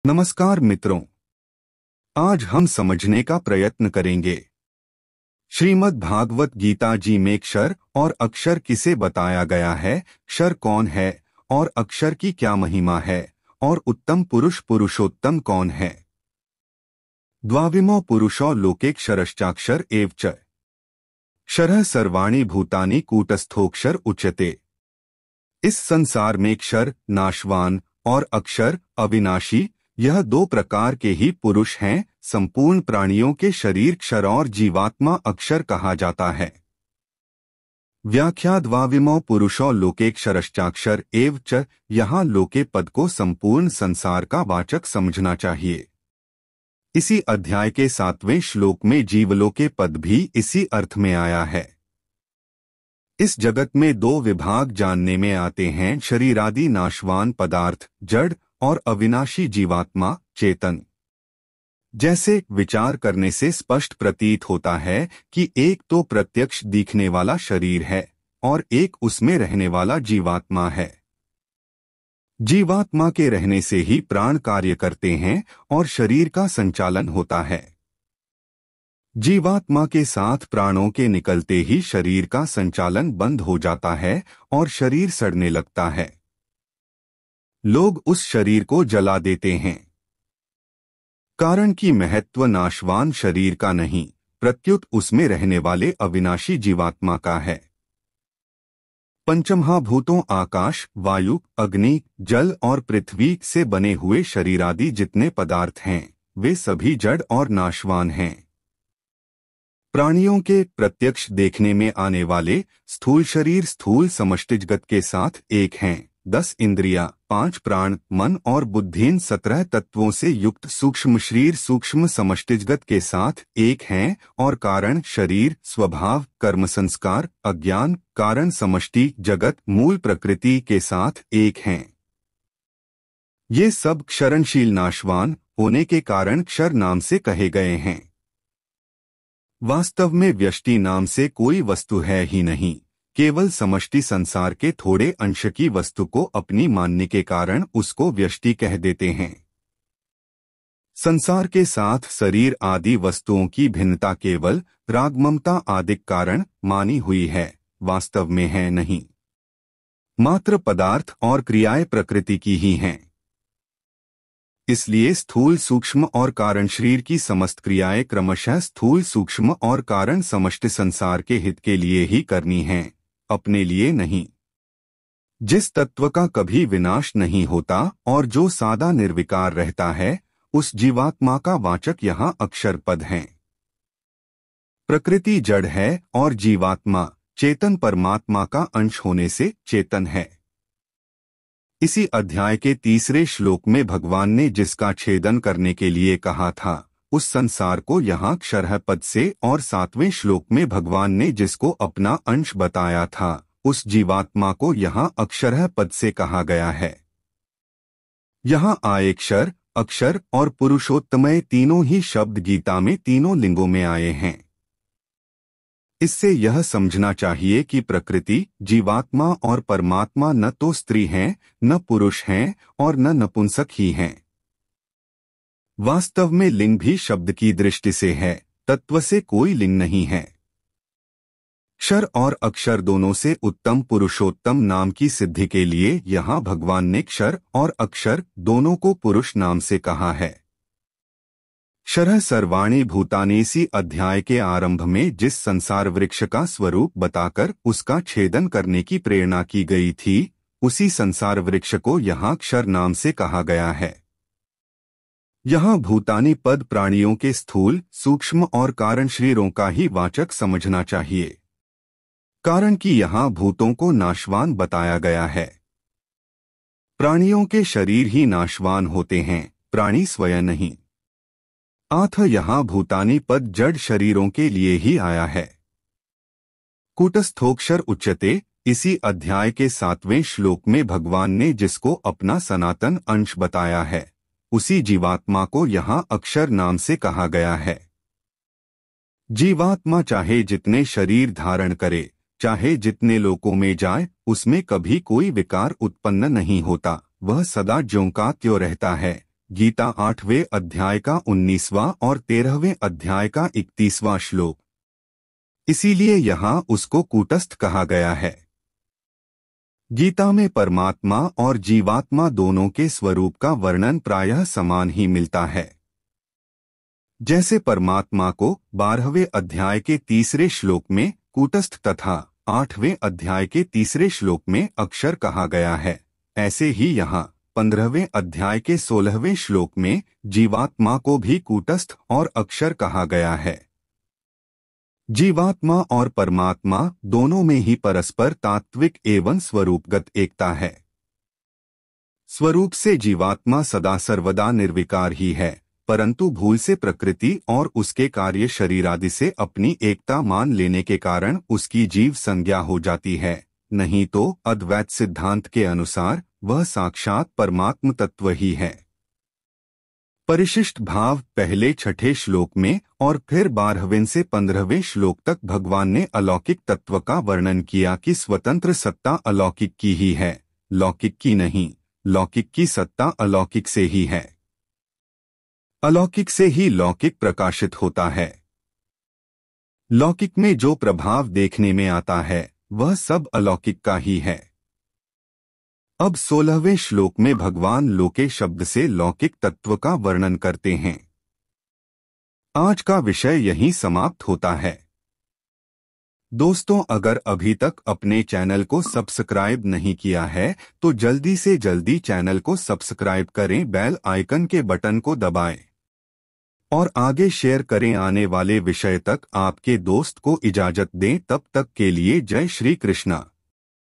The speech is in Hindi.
नमस्कार मित्रों, आज हम समझने का प्रयत्न करेंगे श्रीमद् भागवत गीता जी में क्षर और अक्षर किसे बताया गया है, क्षर कौन है और अक्षर की क्या महिमा है और उत्तम पुरुष पुरुषोत्तम कौन है। द्वाविमो पुरुषो लोके क्षरश्चाक्षर एव च क्षरः सर्वाणि भूतानि कूटस्थोक्षर उच्यते। इस संसार में क्षर नाशवान और अक्षर अविनाशी, यह दो प्रकार के ही पुरुष हैं। संपूर्ण प्राणियों के शरीर क्षर और जीवात्मा अक्षर कहा जाता है। व्याख्या द्वाविमो पुरुषो लोके क्षरश्चाक्षर एव च, यहाँ लोके पद को संपूर्ण संसार का वाचक समझना चाहिए। इसी अध्याय के 7वें श्लोक में जीवलोके पद भी इसी अर्थ में आया है। इस जगत में दो विभाग जानने में आते हैं, शरीरादि नाशवान पदार्थ जड़ और अविनाशी जीवात्मा चेतन। जैसे विचार करने से स्पष्ट प्रतीत होता है कि एक तो प्रत्यक्ष दिखने वाला शरीर है और एक उसमें रहने वाला जीवात्मा है। जीवात्मा के रहने से ही प्राण कार्य करते हैं और शरीर का संचालन होता है। जीवात्मा के साथ प्राणों के निकलते ही शरीर का संचालन बंद हो जाता है और शरीर सड़ने लगता है। लोग उस शरीर को जला देते हैं। कारण कि महत्व नाशवान शरीर का नहीं, प्रत्युत उसमें रहने वाले अविनाशी जीवात्मा का है। पंचमहाभूतों आकाश, वायु, अग्नि, जल और पृथ्वी से बने हुए शरीरादि जितने पदार्थ हैं, वे सभी जड़ और नाशवान हैं। प्राणियों के प्रत्यक्ष देखने में आने वाले स्थूल शरीर स्थूल समष्टिजगत के साथ एक हैं। 10 इंद्रियां, 5 प्राण, मन और बुद्धि इन 17 तत्वों से युक्त सूक्ष्म शरीर सूक्ष्म समष्टिजगत के साथ एक हैं और कारण शरीर स्वभाव कर्म संस्कार अज्ञान कारण समष्टि जगत मूल प्रकृति के साथ एक हैं। ये सब क्षरणशील नाशवान होने के कारण क्षर नाम से कहे गए हैं। वास्तव में व्यष्टि नाम से कोई वस्तु है ही नहीं, केवल समष्टि संसार के थोड़े अंश की वस्तु को अपनी मानने के कारण उसको व्यष्टि कह देते हैं। संसार के साथ शरीर आदि वस्तुओं की भिन्नता केवल राग ममता आदि कारण मानी हुई है, वास्तव में है नहीं। मात्र पदार्थ और क्रियाएं प्रकृति की ही हैं। इसलिए स्थूल सूक्ष्म और कारण शरीर की समस्त क्रियाएं क्रमशः स्थूल सूक्ष्म और कारण समष्टि संसार के हित के लिए ही करनी हैं, अपने लिए नहीं। जिस तत्व का कभी विनाश नहीं होता और जो सदा निर्विकार रहता है, उस जीवात्मा का वाचक यहाँ अक्षर पद हैं। प्रकृति जड़ है और जीवात्मा चेतन परमात्मा का अंश होने से चेतन है। इसी अध्याय के 3 श्लोक में भगवान ने जिसका छेदन करने के लिए कहा था, उस संसार को यहाँ क्षरः पद से और 7वें श्लोक में भगवान ने जिसको अपना अंश बताया था, उस जीवात्मा को यहाँ अक्षरः पद से कहा गया है। यहाँ आए क्षर अक्षर और पुरुषोत्तमय तीनों ही शब्द गीता में तीनों लिंगों में आए हैं। इससे यह समझना चाहिए कि प्रकृति जीवात्मा और परमात्मा न तो स्त्री हैं, न पुरुष हैं और न नपुंसक ही हैं। वास्तव में लिंग भी शब्द की दृष्टि से है, तत्व से कोई लिंग नहीं है। क्षर और अक्षर दोनों से उत्तम पुरुषोत्तम नाम की सिद्धि के लिए यहाँ भगवान ने क्षर और अक्षर दोनों को पुरुष नाम से कहा है। क्षरः सर्वाणि भूतानि इसी अध्याय के आरंभ में जिस संसार वृक्ष का स्वरूप बताकर उसका छेदन करने की प्रेरणा की गई थी, उसी संसार वृक्ष को यहाँ क्षर नाम से कहा गया है। यहाँ भूतानि पद प्राणियों के स्थूल सूक्ष्म और कारण शरीरों का ही वाचक समझना चाहिए, कारण कि यहाँ भूतों को नाशवान बताया गया है। प्राणियों के शरीर ही नाशवान होते हैं, प्राणी स्वयं नहीं। अतः यहाँ भूतानि पद जड़ शरीरों के लिए ही आया है। कूटस्थोक्षर उच्यते इसी अध्याय के 7वें श्लोक में भगवान ने जिसको अपना सनातन अंश बताया है, उसी जीवात्मा को यहाँ अक्षर नाम से कहा गया है। जीवात्मा चाहे जितने शरीर धारण करे, चाहे जितने लोकों में जाए, उसमें कभी कोई विकार उत्पन्न नहीं होता, वह सदा ज्यों का त्यों रहता है, गीता 8वें अध्याय का 19वां और 13वें अध्याय का 31वां श्लोक। इसीलिए यहाँ उसको कूटस्थ कहा गया है। गीता में परमात्मा और जीवात्मा दोनों के स्वरूप का वर्णन प्रायः समान ही मिलता है। जैसे परमात्मा को 12वें अध्याय के 3रे श्लोक में कूटस्थ तथा 8वें अध्याय के 3रे श्लोक में अक्षर कहा गया है, ऐसे ही यहाँ 15वें अध्याय के 16वें श्लोक में जीवात्मा को भी कूटस्थ और अक्षर कहा गया है। जीवात्मा और परमात्मा दोनों में ही परस्पर तात्विक एवं स्वरूपगत एकता है। स्वरूप से जीवात्मा सदा सर्वदा निर्विकार ही है, परंतु भूल से प्रकृति और उसके कार्य शरीर आदि से अपनी एकता मान लेने के कारण उसकी जीव संज्ञा हो जाती है, नहीं तो अद्वैत सिद्धांत के अनुसार वह साक्षात परमात्म तत्व ही है। परिशिष्ट भाव पहले 6ठे श्लोक में और फिर 12वें से 15वें श्लोक तक भगवान ने अलौकिक तत्व का वर्णन किया कि स्वतंत्र सत्ता अलौकिक की ही है, लौकिक की नहीं। लौकिक की सत्ता अलौकिक से ही है, अलौकिक से ही लौकिक प्रकाशित होता है। लौकिक में जो प्रभाव देखने में आता है वह सब अलौकिक का ही है। अब 16वें श्लोक में भगवान लोके शब्द से लौकिक तत्व का वर्णन करते हैं। आज का विषय यहीं समाप्त होता है। दोस्तों, अगर अभी तक अपने चैनल को सब्सक्राइब नहीं किया है तो जल्दी से जल्दी चैनल को सब्सक्राइब करें, बेल आइकन के बटन को दबाएं और आगे शेयर करें। आने वाले विषय तक आपके दोस्त को इजाजत दें। तब तक के लिए जय श्री कृष्णा।